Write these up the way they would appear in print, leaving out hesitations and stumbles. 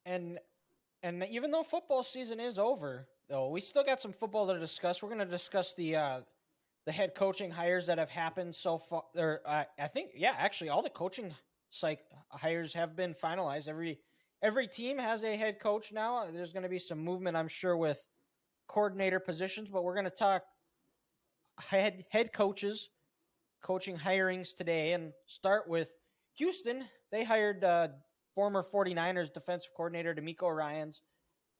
And even though football season is over, though, we still got some football to discuss. We're going to discuss the head coaching hires that have happened so far. Or I think, yeah, actually, all the coaching hires have been finalized. Every team has a head coach now. There's going to be some movement, I'm sure, with coordinator positions, but we're going to talk head coaches, coaching hirings today, and start with Houston. They hired former 49ers defensive coordinator DeMeco Ryans.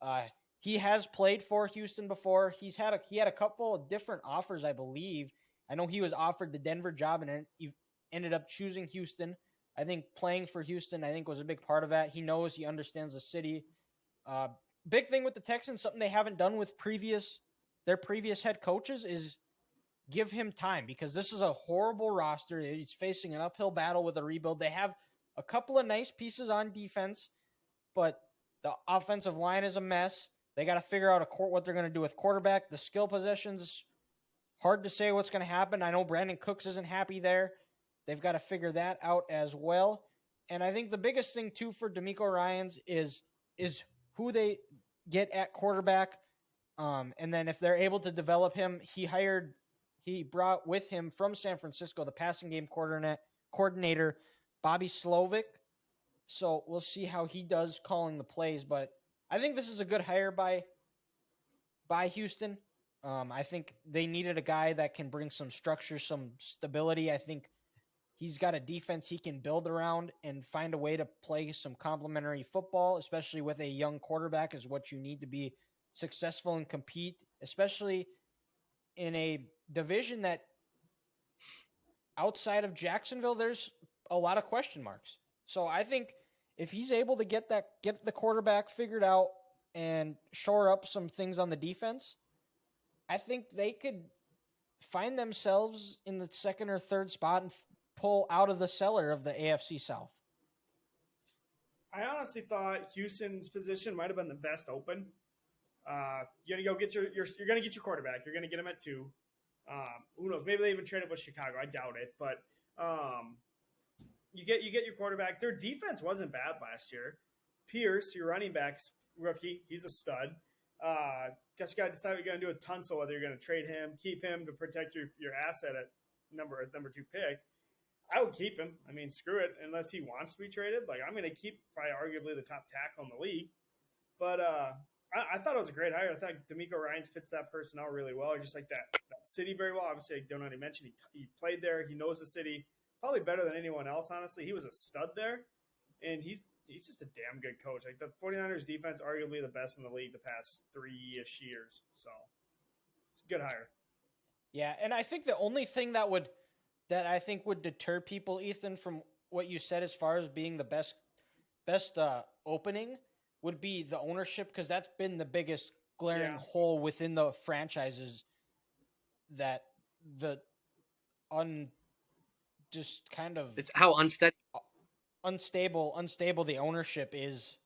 Uh, he has played for Houston before. He had a couple of different offers, I believe. I know he was offered the Denver job and he ended up choosing Houston. I think playing for Houston, I think, was a big part of that. He understands the city. Uh, Big thing with the Texans, something they haven't done with their previous head coaches, is give him time, because this is a horrible roster. He's facing an uphill battle with a rebuild. They have a couple of nice pieces on defense, but the offensive line is a mess. They got to figure out what they're going to do with quarterback. The skill possessions, hard to say what's going to happen. I know Brandon Cooks isn't happy there. They've got to figure that out as well. And I think the biggest thing too for DeMeco Ryans is who they get at quarterback. And then if they're able to develop him, he brought with him from San Francisco the passing game coordinator Bobby Slovic. So we'll see how he does calling the plays, but I think this is a good hire by Houston. I think they needed a guy that can bring some structure, some stability. I think he's got a defense he can build around and find a way to play some complementary football, especially with a young quarterback, is what you need to be successful and compete, especially in a division that outside of Jacksonville, there's a lot of question marks. So I think if he's able to get the quarterback figured out and shore up some things on the defense, I think they could find themselves in the second or third spot and pull out of the cellar of the AFC South. I honestly thought Houston's position might have been the best open. You're gonna go get you're gonna get your quarterback. You're gonna get him at 2. Who knows? Maybe they even trade up with Chicago. I doubt it, but you get your quarterback. Their defense wasn't bad last year. Pierce, your running back's rookie, he's a stud. Guess you got to decide what you're going to do with Tunsil, whether you're going to trade him, keep him to protect your asset at number 2 pick. I would keep him. I mean, screw it, unless he wants to be traded. Like, I'm going to keep probably arguably the top tackle in the league. But I thought it was a great hire. I thought DeMeco Ryans fits that personnel really well. Just like that city very well. Obviously, I don't know how to mention he played there. He knows the city probably better than anyone else, honestly. He was a stud there, and he's just a damn good coach. Like, the 49ers defense, arguably the best in the league the past 3-ish years. So it's a good hire. Yeah, and I think the only thing that I think would deter people, Ethan, from what you said as far as being the best opening would be the ownership, because that's been the biggest glaring hole within the franchises, that just kind of it's how unstable the ownership is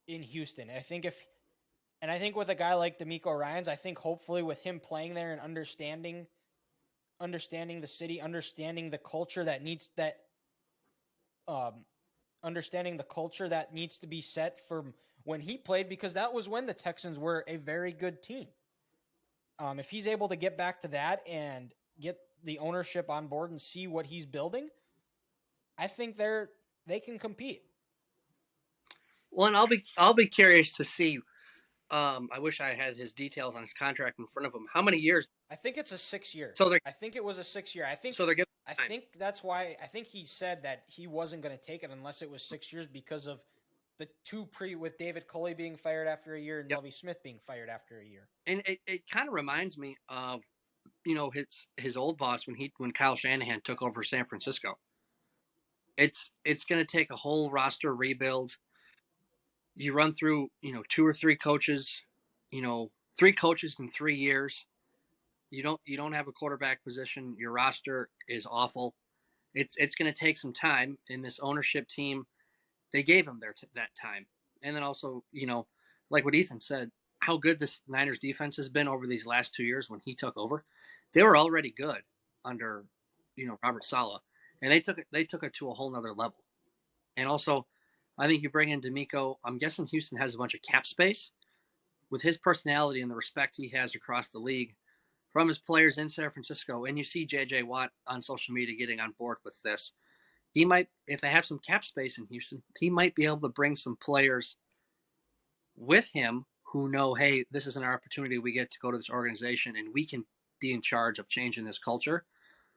in Houston. I think with a guy like DeMeco Ryans, I think hopefully with him playing there and understanding the city, understanding the culture that needs to be set from when he played, because that was when the Texans were a very good team. If he's able to get back to that and get the ownership on board and see what he's building, I think they can compete. Well, and I'll be curious to see. I wish I had his details on his contract in front of him. How many years? I think it's a 6-year. So I think it was a 6-year. I think so. They're getting I think that's why I think he said that he wasn't going to take it unless it was 6 years, because of the two with David Culley being fired after a year and Lovie Smith being fired after a year. And it kind of reminds me of, his old boss when Kyle Shanahan took over San Francisco. It's going to take a whole roster rebuild. You run through 2 or 3 coaches, 3 coaches in 3 years. You don't have a quarterback position. Your roster is awful. It's going to take some time. In this ownership team, they gave him that time. And then also, like what Ethan said, how good this Niners defense has been over these last 2 years when he took over. They were already good under, Robert Saleh, and they took it to a whole nother level. And also, I think you bring in DeMeco. I'm guessing Houston has a bunch of cap space. With his personality and the respect he has across the league from his players in San Francisco, and you see J.J. Watt on social media getting on board with this, he might, if they have some cap space in Houston, he might be able to bring some players with him who know, hey, this is an opportunity we get to go to this organization and we can be in charge of changing this culture.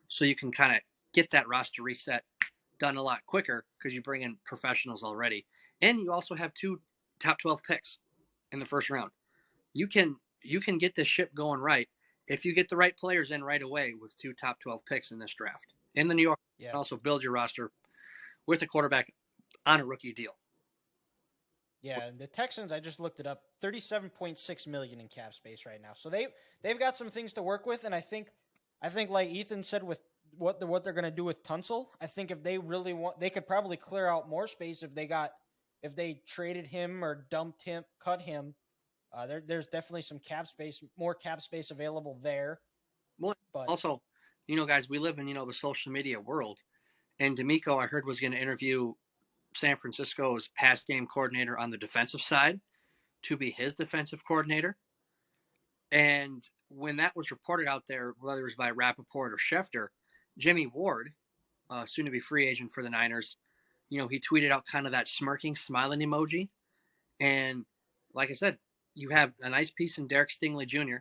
So you can kind of get that roster reset done a lot quicker because you bring in professionals already. And you also have 2 top 12 picks in the first round. You can get this ship going right if you get the right players in right away with 2 top 12 picks in this draft. In the New York, Yeah. also build your roster with a quarterback on a rookie deal. Yeah, the Texans, I just looked it up, 37.6 million in cap space right now. So they've got some things to work with, and I think like Ethan said with what they're going to do with Tunsil, I think if they really want, they could probably clear out more space if they traded him or dumped him, cut him. There's definitely some more cap space available there. Well, But also, guys, we live in the social media world, and DeMeco, I heard, was going to interview San Francisco's pass game coordinator on the defensive side to be his defensive coordinator. And when that was reported out there, whether it was by Rappaport or Schefter, Jimmy Ward, soon to be free agent for the Niners, he tweeted out kind of that smirking, smiling emoji. And like I said, you have a nice piece in Derek Stingley Jr.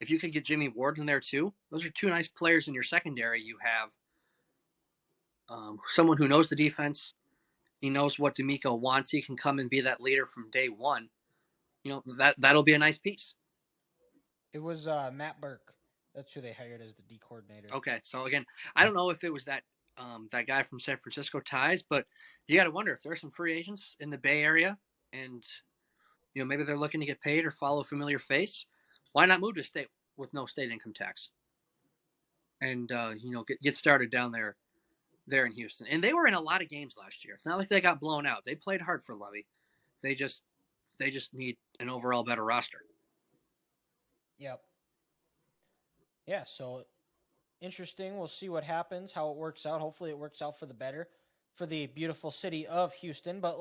If you could get Jimmy Ward in there too, those are 2 nice players in your secondary. You have someone who knows the defense. He knows what DeMeco wants. He can come and be that leader from day one. That'll be a nice piece. it was Matt Burke. That's who they hired as the D coordinator. Okay, so again, I don't know if it was that guy from San Francisco ties, but you got to wonder if there's some free agents in the Bay Area, and maybe they're looking to get paid or follow a familiar face. Why not move to a state with no state income tax, and get started down there in Houston? And they were in a lot of games last year. It's not like they got blown out. They played hard for Lovey. They just need an overall better roster. Yep. Yeah, so interesting. We'll see what happens, how it works out. Hopefully it works out for the better for the beautiful city of Houston. But